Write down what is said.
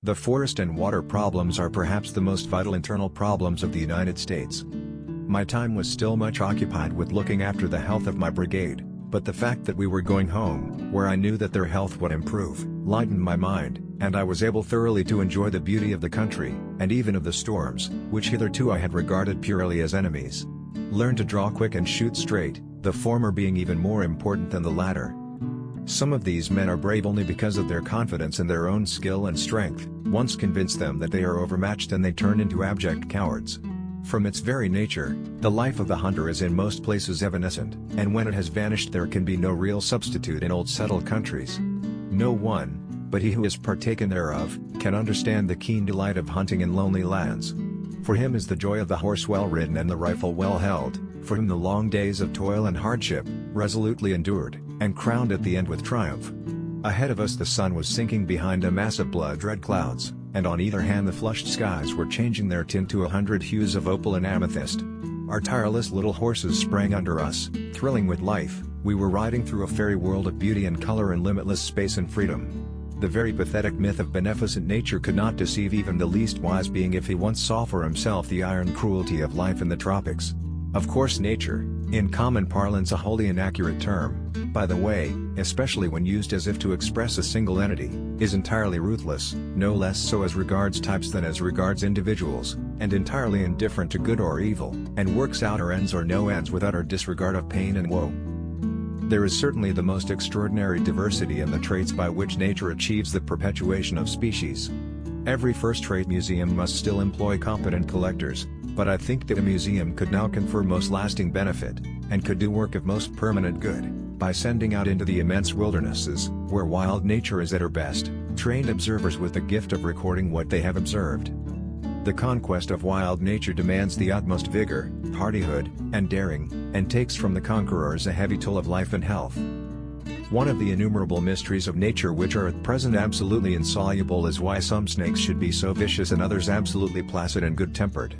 The forest and water problems are perhaps the most vital internal problems of the United States. My time was still much occupied with looking after the health of my brigade, but the fact that we were going home, where I knew that their health would improve, lightened my mind, and I was able thoroughly to enjoy the beauty of the country, and even of the storms, which hitherto I had regarded purely as enemies. Learn to draw quick and shoot straight, the former being even more important than the latter. Some of these men are brave only because of their confidence in their own skill and strength. Once convince them that they are overmatched and they turn into abject cowards. From its very nature, the life of the hunter is in most places evanescent, and when it has vanished there can be no real substitute in old settled countries. No one, but he who has partaken thereof, can understand the keen delight of hunting in lonely lands. For him is the joy of the horse well ridden and the rifle well held, for him the long days of toil and hardship, resolutely endured, and crowned at the end with triumph. Ahead of us the sun was sinking behind a mass of blood-red clouds, and on either hand the flushed skies were changing their tint to 100 hues of opal and amethyst. Our tireless little horses sprang under us, thrilling with life. We were riding through a fairy world of beauty and color and limitless space and freedom. The very pathetic myth of beneficent nature could not deceive even the least wise being if he once saw for himself the iron cruelty of life in the tropics. Of course nature, in common parlance a wholly inaccurate term, by the way, especially when used as if to express a single entity, is entirely ruthless, no less so as regards types than as regards individuals, and entirely indifferent to good or evil, and works out or ends or no ends with utter disregard of pain and woe. There is certainly the most extraordinary diversity in the traits by which nature achieves the perpetuation of species. Every first-rate museum must still employ competent collectors, but I think that a museum could now confer most lasting benefit, and could do work of most permanent good, by sending out into the immense wildernesses, where wild nature is at her best, trained observers with the gift of recording what they have observed. The conquest of wild nature demands the utmost vigor, hardihood, and daring, and takes from the conquerors a heavy toll of life and health. One of the innumerable mysteries of nature which are at present absolutely insoluble is why some snakes should be so vicious and others absolutely placid and good-tempered.